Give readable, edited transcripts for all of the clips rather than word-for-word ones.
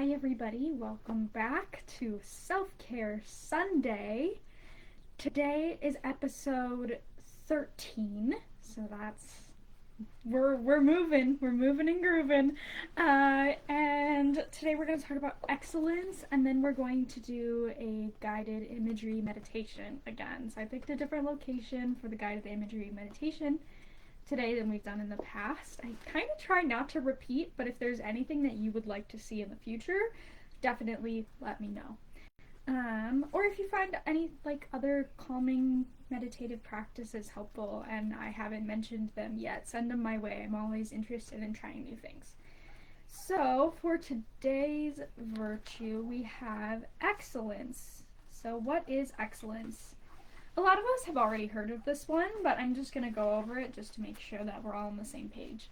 Hi everybody, welcome back to Self-Care Sunday. Today is episode 13, so that's we're moving and grooving. And today we're going to talk about excellence, and then we're going to do a guided imagery meditation again. So I picked a different location for the guided imagery meditation today than we've done in the past. I kind of try not to repeat, but if there's anything that you would like to see in the future, definitely let me know. Or if you find any other calming meditative practices helpful and I haven't mentioned them yet, send them my way. I'm always interested in trying new things. So for today's virtue, we have excellence. So what is excellence? A lot of us have already heard of this one, but I'm just going to go over it just to make sure that we're all on the same page.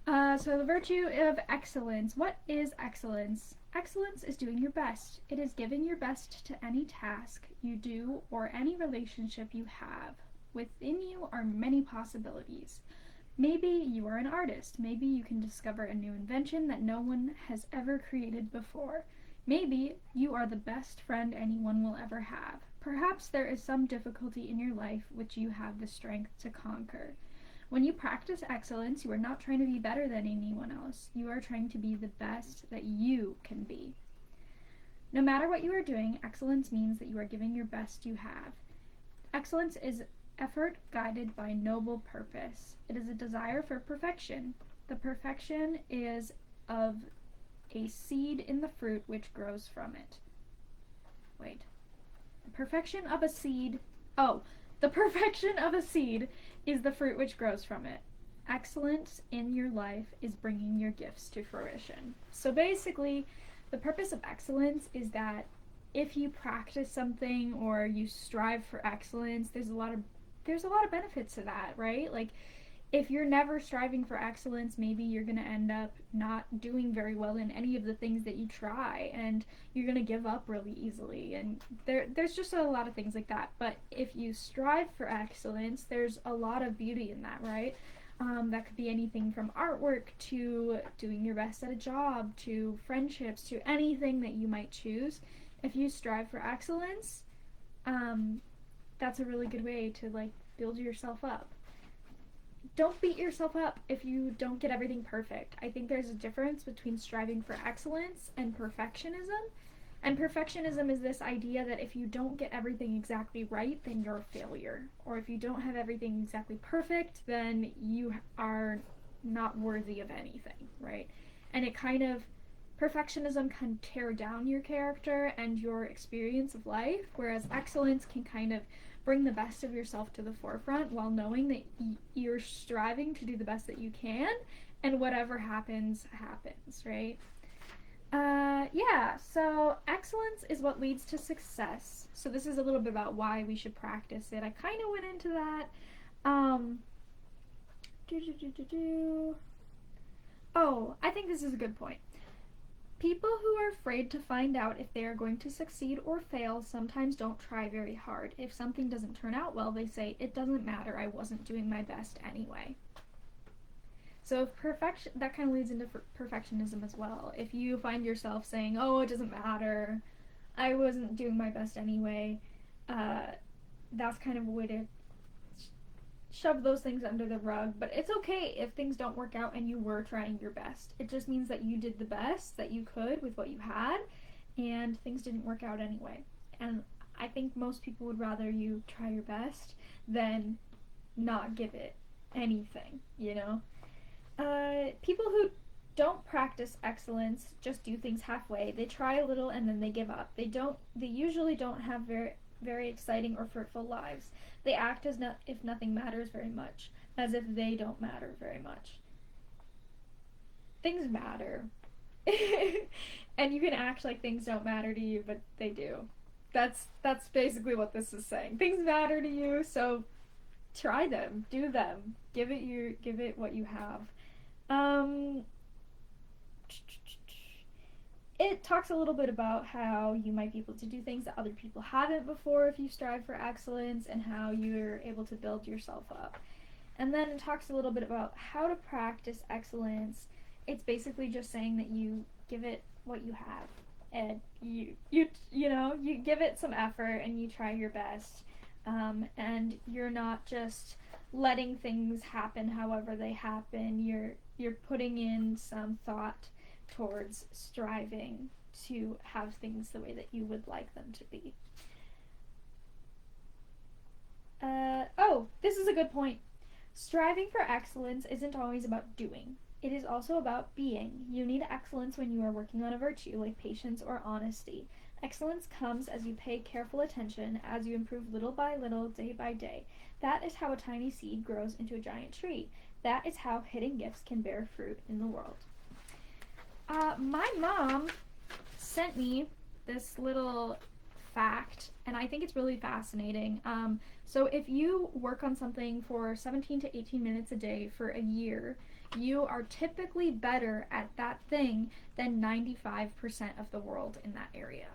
So the virtue of excellence. What is excellence? Excellence is doing your best. It is giving your best to any task you do or any relationship you have. Within you are many possibilities. Maybe you are an artist. Maybe you can discover a new invention that no one has ever created before. Maybe you are the best friend anyone will ever have. Perhaps there is some difficulty in your life which you have the strength to conquer. When you practice excellence, you are not trying to be better than anyone else. You are trying to be the best that you can be. No matter what you are doing, excellence means that you are giving your best you have. Excellence is effort guided by noble purpose. It is a desire for perfection. The perfection is of a seed in the fruit which grows from it. The perfection of a seed is the fruit which grows from it. Excellence in your life is bringing your gifts to fruition. So basically, the purpose of excellence is that if you practice something or you strive for excellence, there's a lot of benefits to that, right? Like, if you're never striving for excellence, maybe you're going to end up not doing very well in any of the things that you try, and you're going to give up really easily, and there's just a lot of things like that. But if you strive for excellence, there's a lot of beauty in that, right? That could be anything from artwork to doing your best at a job to friendships to anything that you might choose. If you strive for excellence, that's a really good way to build yourself up. Don't beat yourself up if you don't get everything perfect. I think there's a difference between striving for excellence and perfectionism. And perfectionism is this idea that if you don't get everything exactly right, then you're a failure. Or if you don't have everything exactly perfect, then you are not worthy of anything, right? And perfectionism can tear down your character and your experience of life, whereas excellence can kind of bring the best of yourself to the forefront while knowing that you're striving to do the best that you can, and whatever happens, right? So excellence is what leads to success. So this is a little bit about why we should practice it. I kind of went into that. I think this is a good point. People who are afraid to find out if they are going to succeed or fail sometimes don't try very hard. If something doesn't turn out well, they say, "It doesn't matter, I wasn't doing my best anyway." So that kind of leads into perfectionism as well. If you find yourself saying, "Oh, it doesn't matter, I wasn't doing my best anyway," that's kind of a way to shove those things under the rug. But it's okay if things don't work out and you were trying your best. It just means that you did the best that you could with what you had, and things didn't work out anyway. And I think most people would rather you try your best than not give it anything, you know? People who don't practice excellence just do things halfway. They try a little and then they give up. They usually don't have very exciting or fruitful lives. They act as if nothing matters very much, as if they don't matter very much. Things matter. And you can act like things don't matter to you, but they do. That's basically what this is saying. Things matter to you, so try them, do them, give it what you have. It talks a little bit about how you might be able to do things that other people haven't before if you strive for excellence, and how you're able to build yourself up. And then it talks a little bit about how to practice excellence. It's basically just saying that you give it what you have, and you give it some effort and you try your best, and you're not just letting things happen however they happen. You're putting in some thought towards striving to have things the way that you would like them to be. Oh, this is a good point. Striving for excellence isn't always about doing. It is also about being. You need excellence when you are working on a virtue, like patience or honesty. Excellence comes as you pay careful attention, as you improve little by little, day by day. That is how a tiny seed grows into a giant tree. That is how hidden gifts can bear fruit in the world. My mom sent me this little fact, and I think it's really fascinating. So if you work on something for 17 to 18 minutes a day for a year, you are typically better at that thing than 95% of the world in that area.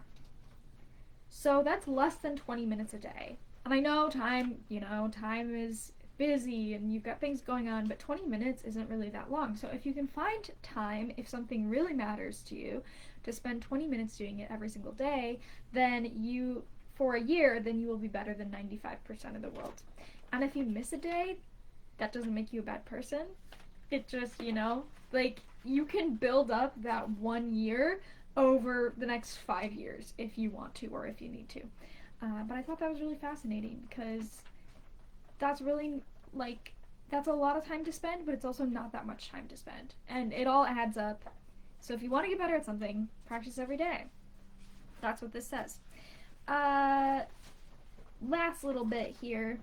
So that's less than 20 minutes a day. And I know time is busy and you've got things going on, but 20 minutes isn't really that long. So if you can find time, if something really matters to you, to spend 20 minutes doing it every single day, then for a year, then you will be better than 95% of the world. And if you miss a day, that doesn't make you a bad person. It just, you can build up that 1 year over the next 5 years if you want to or if you need to. But I thought that was really fascinating because that's really, that's a lot of time to spend, but it's also not that much time to spend. And it all adds up. So if you want to get better at something, practice every day. That's what this says. Last little bit here.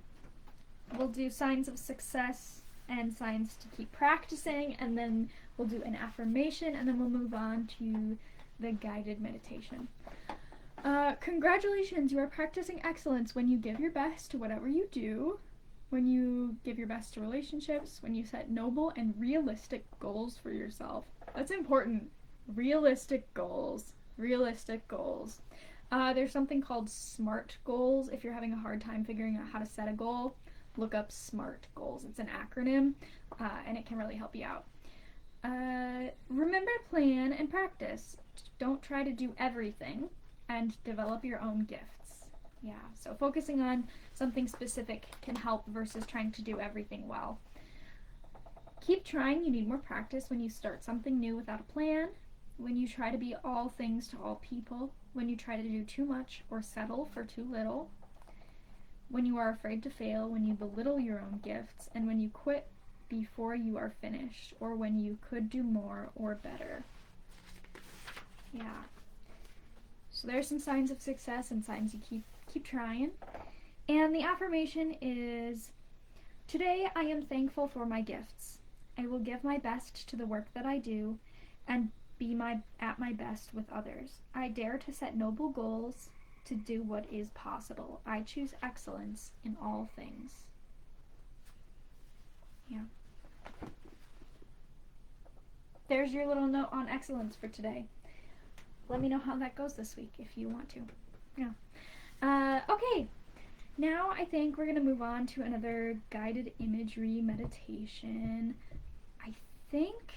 We'll do signs of success and signs to keep practicing, and then we'll do an affirmation, and then we'll move on to the guided meditation. Congratulations, you are practicing excellence when you give your best to whatever you do, when you give your best to relationships, when you set noble and realistic goals for yourself. That's important. Realistic goals. Realistic goals. There's something called SMART goals. If you're having a hard time figuring out how to set a goal, look up SMART goals. It's an acronym, and it can really help you out. Remember, plan, and practice. Don't try to do everything, and develop your own gifts. Yeah, so focusing on something specific can help versus trying to do everything well. Keep trying. You need more practice when you start something new without a plan, when you try to be all things to all people, when you try to do too much or settle for too little, when you are afraid to fail, when you belittle your own gifts, and when you quit before you are finished, or when you could do more or better. Yeah. So there's some signs of success and signs you keep trying. And the affirmation is, today I am thankful for my gifts. I will give my best to the work that I do and be at my best with others. I dare to set noble goals to do what is possible. I choose excellence in all things. Yeah. There's your little note on excellence for today. Let me know how that goes this week if you want to. Yeah. Okay. Now I think we're going to move on to another guided imagery meditation. I think...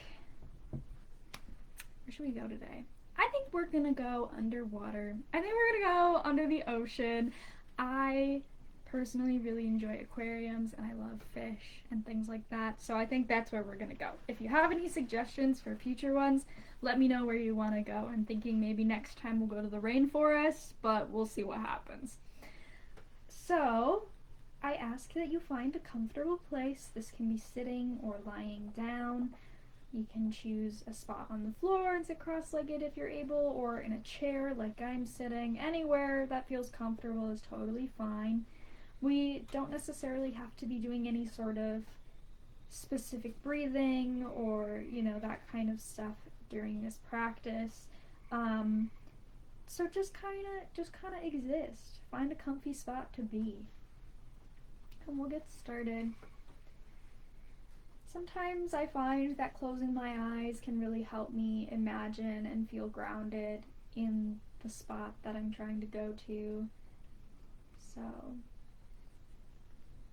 Where should we go today? I think we're going to go underwater. I think we're going to go under the ocean. I personally really enjoy aquariums and I love fish and things like that. So I think that's where we're going to go. If you have any suggestions for future ones, let me know where you want to go. I'm thinking maybe next time we'll go to the rainforest, but we'll see what happens. So I ask that you find a comfortable place. This can be sitting or lying down. You can choose a spot on the floor and sit cross-legged if you're able, or in a chair like I'm sitting. Anywhere that feels comfortable is totally fine. We don't necessarily have to be doing any sort of specific breathing or, that kind of stuff during this practice. So just kind of exist. Find a comfy spot to be. And we'll get started. Sometimes I find that closing my eyes can really help me imagine and feel grounded in the spot that I'm trying to go to. So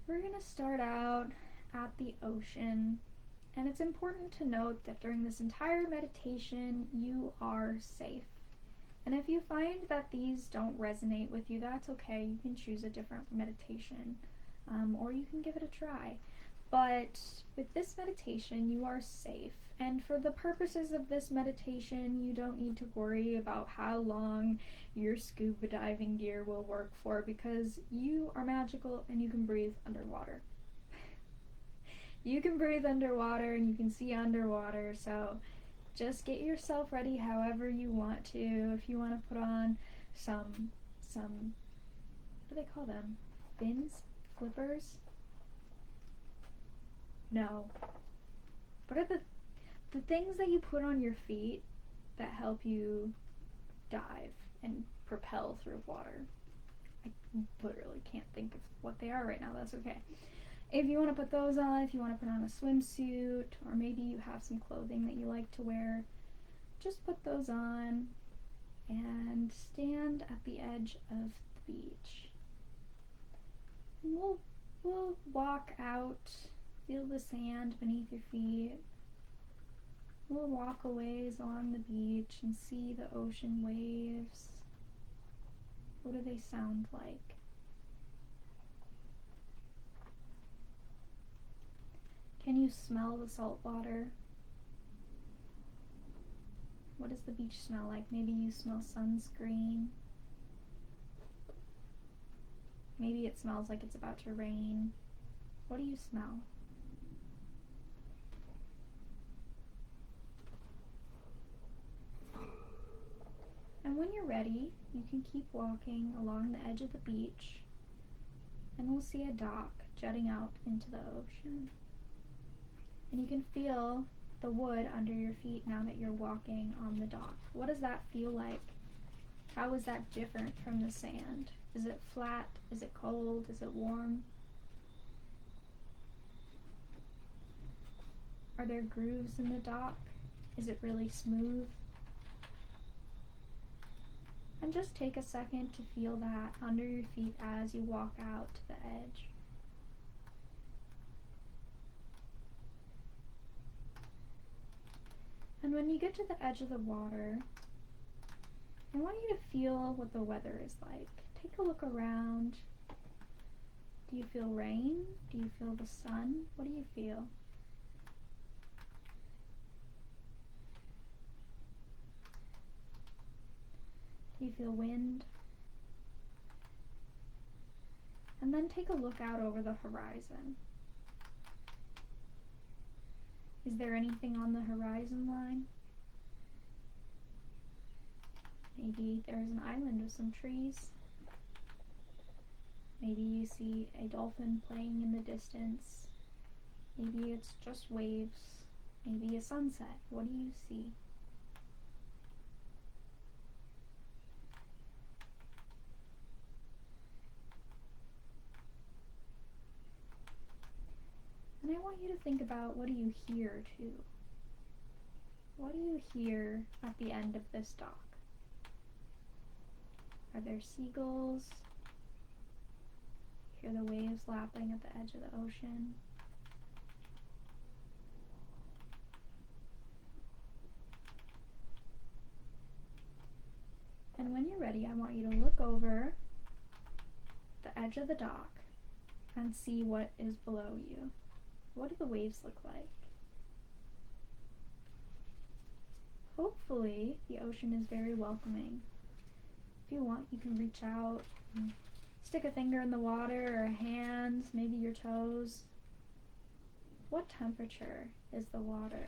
we're gonna start out at the ocean. And it's important to note that during this entire meditation, you are safe. And if you find that these don't resonate with you, that's okay. You can choose a different meditation, or you can give it a try. But with this meditation, you are safe. And for the purposes of this meditation, you don't need to worry about how long your scuba diving gear will work for, because you are magical and you can breathe underwater. You can breathe underwater and you can see underwater, so just get yourself ready however you want to. If you want to put on some what do they call them? Fins? Flippers? No. What are the things that you put on your feet that help you dive and propel through water? I literally can't think of what they are right now. That's okay. If you want to put those on, if you want to put on a swimsuit, or maybe you have some clothing that you like to wear, just put those on and stand at the edge of the beach. And we'll walk out, feel the sand beneath your feet. We'll walk a ways along the beach and see the ocean waves. What do they sound like? Can you smell the salt water? What does the beach smell like? Maybe you smell sunscreen. Maybe it smells like it's about to rain. What do you smell? And when you're ready, you can keep walking along the edge of the beach, and we'll see a dock jutting out into the ocean. And you can feel the wood under your feet now that you're walking on the dock. What does that feel like? How is that different from the sand? Is it flat? Is it cold? Is it warm? Are there grooves in the dock? Is it really smooth? And just take a second to feel that under your feet as you walk out to the edge. And when you get to the edge of the water, I want you to feel what the weather is like. Take a look around. Do you feel rain? Do you feel the sun? What do you feel? Do you feel wind? And then take a look out over the horizon. Is there anything on the horizon line? Maybe there's an island with some trees. Maybe you see a dolphin playing in the distance. Maybe it's just waves. Maybe a sunset. What do you see? And I want you to think about, what do you hear too? What do you hear at the end of this dock? Are there seagulls? Hear the waves lapping at the edge of the ocean? And when you're ready, I want you to look over the edge of the dock and see what is below you. What do the waves look like? Hopefully, the ocean is very welcoming. If you want, you can reach out and stick a finger in the water, or hands, maybe your toes. What temperature is the water?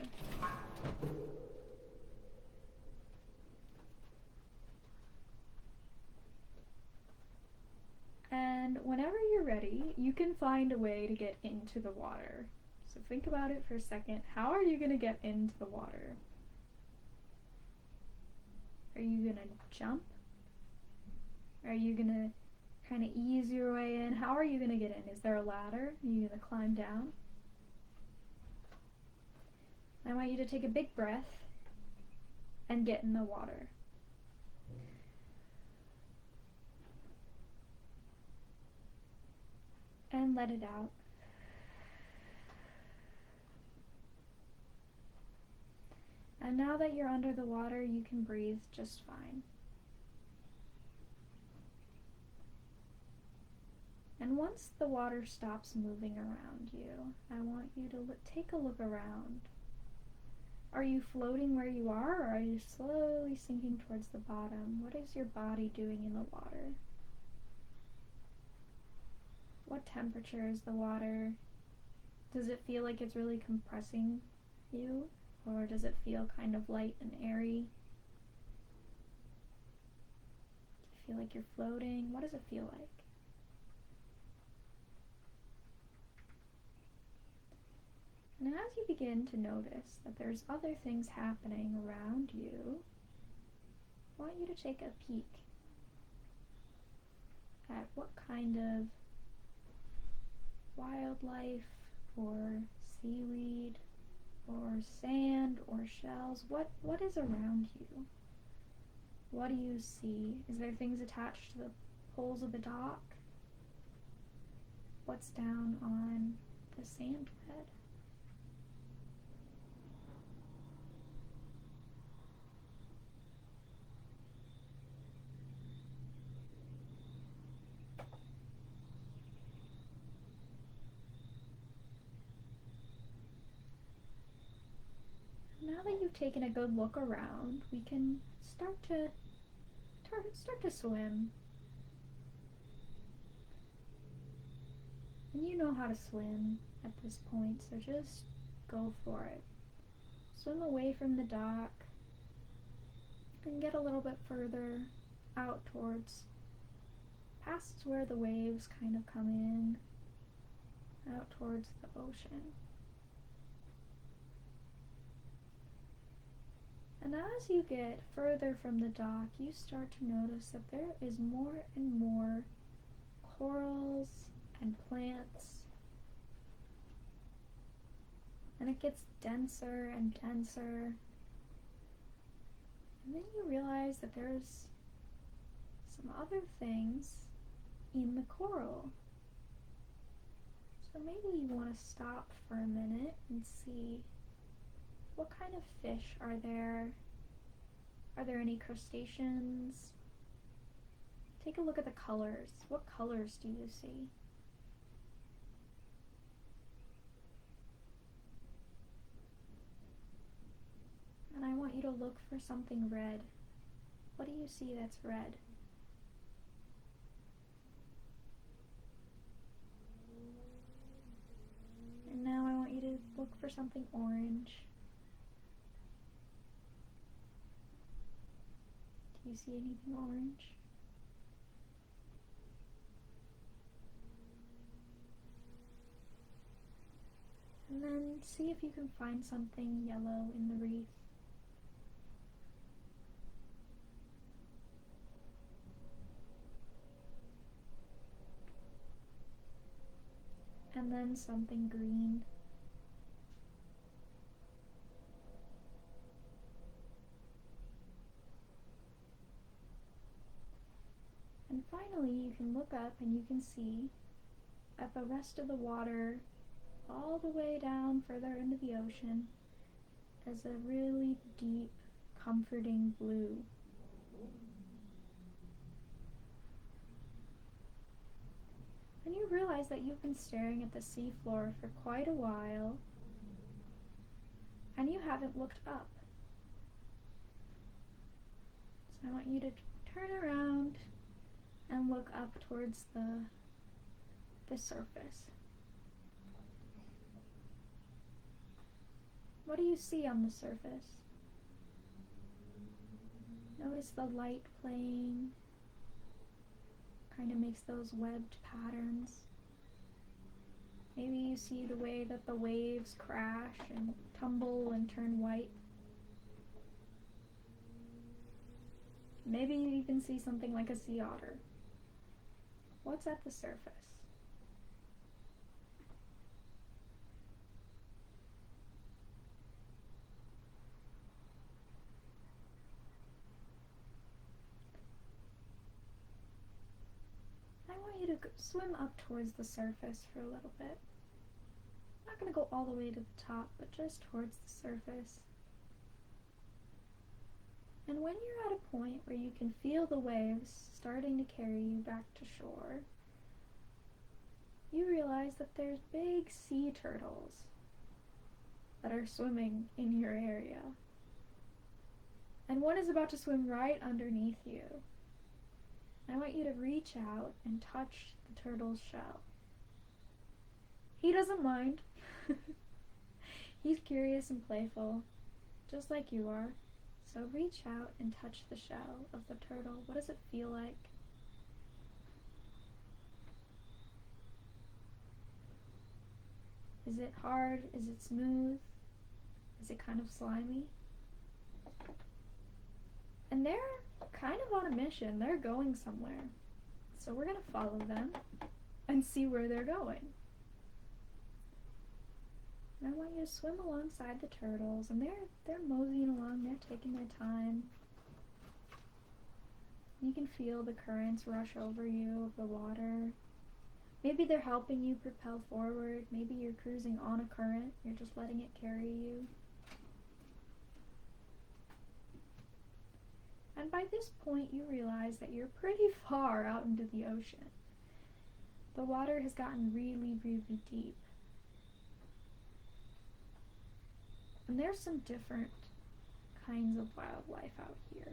And whenever you're ready, you can find a way to get into the water. So think about it for a second. How are you going to get into the water? Are you going to jump? Are you going to kind of ease your way in? How are you going to get in? Is there a ladder? Are you going to climb down? I want you to take a big breath and get in the water. And let it out. And now that you're under the water, you can breathe just fine. And once the water stops moving around you, I want you to take a look around. Are you floating where you are, or are you slowly sinking towards the bottom? What is your body doing in the water? What temperature is the water? Does it feel like it's really compressing you, or does it feel kind of light and airy? Do you feel like you're floating? What does it feel like? And as you begin to notice that there's other things happening around you, I want you to take a peek at what kind of wildlife or seaweed or sand or shells, what is around you? What do you see? Is there things attached to the poles of the dock? What's down on the sand bed? Now that you've taken a good look around, we can start to swim. And you know how to swim at this point, so just go for it. Swim away from the dock and get a little bit further out towards past where the waves kind of come in, out towards the ocean. And as you get further from the dock, you start to notice that there is more and more corals and plants. And it gets denser and denser. And then you realize that there's some other things in the coral. So maybe you want to stop for a minute and see what kind of fish are there. Are there any crustaceans? Take a look at the colors. What colors do you see? And I want you to look for something red. What do you see that's red? And now I want you to look for something orange. Do you see anything orange? And then see if you can find something yellow in the reef. And then something green. And finally, you can look up and you can see that the rest of the water, all the way down further into the ocean, is a really deep, comforting blue. And you realize that you've been staring at the seafloor for quite a while, and you haven't looked up. So I want you to turn around and look up towards the surface. What do you see on the surface? Notice the light playing, kind of makes those webbed patterns. Maybe you see the way that the waves crash and tumble and turn white. Maybe you even see something like a sea otter. What's at the surface? I want you to swim up towards the surface for a little bit. I'm not going to go all the way to the top, but just towards the surface. And when you're at a point where you can feel the waves starting to carry you back to shore, you realize that there's big sea turtles that are swimming in your area. And one is about to swim right underneath you. I want you to reach out and touch the turtle's shell. He doesn't mind. He's curious and playful, just like you are. So reach out and touch the shell of the turtle. What does it feel like? Is it hard? Is it smooth? Is it kind of slimy? And they're kind of on a mission. They're going somewhere. So we're going to follow them and see where they're going. And I want you to swim alongside the turtles, and they're moseying along, they're taking their time. You can feel the currents rush over you of the water. Maybe they're helping you propel forward. Maybe you're cruising on a current. You're just letting it carry you. And by this point, you realize that you're pretty far out into the ocean. The water has gotten really, really deep. And there's some different kinds of wildlife out here.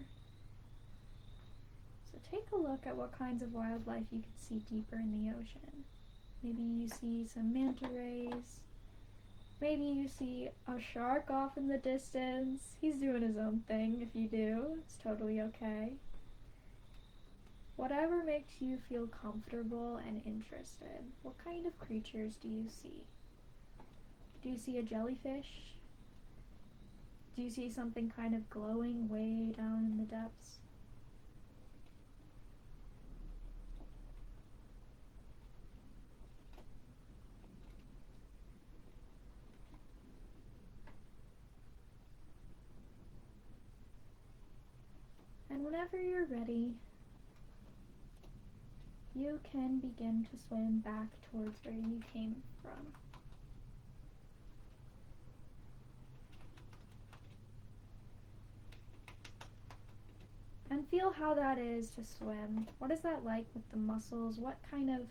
So take a look at what kinds of wildlife you can see deeper in the ocean. Maybe you see some manta rays. Maybe you see a shark off in the distance. He's doing his own thing. If you do, it's totally okay. Whatever makes you feel comfortable and interested. What kind of creatures do you see? Do you see a jellyfish? Do you see something kind of glowing way down in the depths? And whenever you're ready, you can begin to swim back towards where you came from. And feel how that is to swim. What is that like with the muscles? What kind of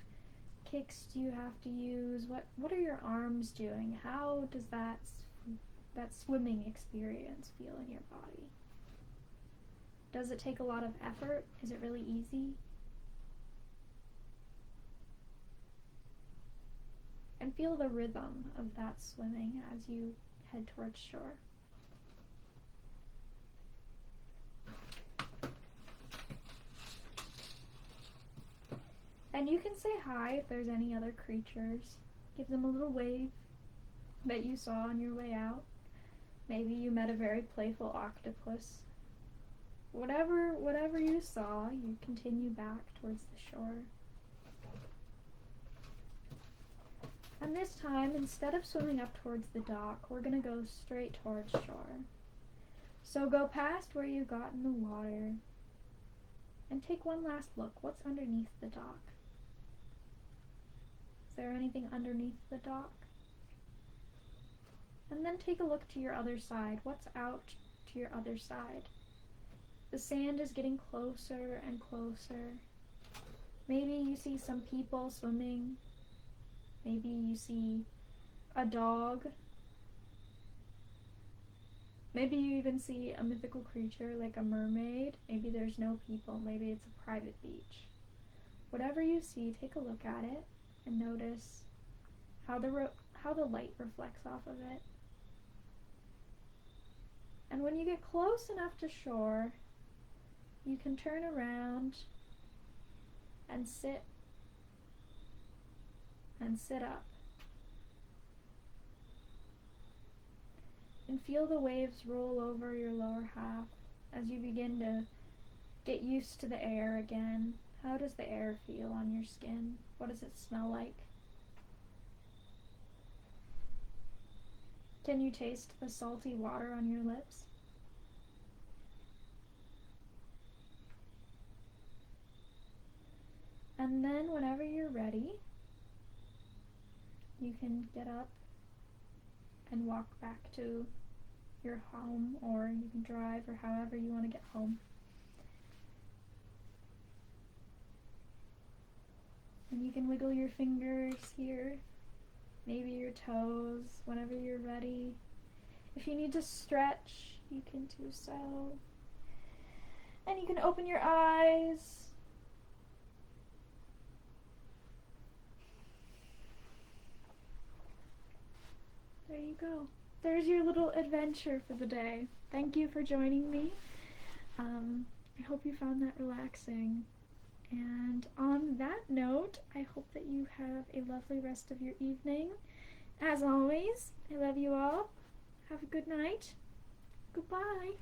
kicks do you have to use? What are your arms doing? How does that swimming experience feel in your body? Does it take a lot of effort? Is it really easy? And feel the rhythm of that swimming as you head towards shore. And you can say hi if there's any other creatures. Give them a little wave that you saw on your way out. Maybe you met a very playful octopus. Whatever you saw, you continue back towards the shore. And this time, instead of swimming up towards the dock, we're going to go straight towards shore. So go past where you got in the water and take one last look. What's underneath the dock? Is there anything underneath the dock? And then take a look to your other side. What's out to your other side? The sand is getting closer and closer. Maybe you see some people swimming. Maybe you see a dog. Maybe you even see a mythical creature like a mermaid. Maybe there's no people. Maybe it's a private beach. Whatever you see, take a look at it and notice how the light reflects off of it. And when you get close enough to shore, you can turn around and sit up. And feel the waves roll over your lower half as you begin to get used to the air again. How does the air feel on your skin? What does it smell like? Can you taste the salty water on your lips? And then whenever you're ready, you can get up and walk back to your home, or you can drive, or however you want to get home. And you can wiggle your fingers here, maybe your toes, whenever you're ready. If you need to stretch, you can do so. And you can open your eyes. There you go. There's your little adventure for the day. Thank you for joining me. I hope you found that relaxing. And on that note, I hope that you have a lovely rest of your evening. As always, I love you all. Have a good night. Goodbye.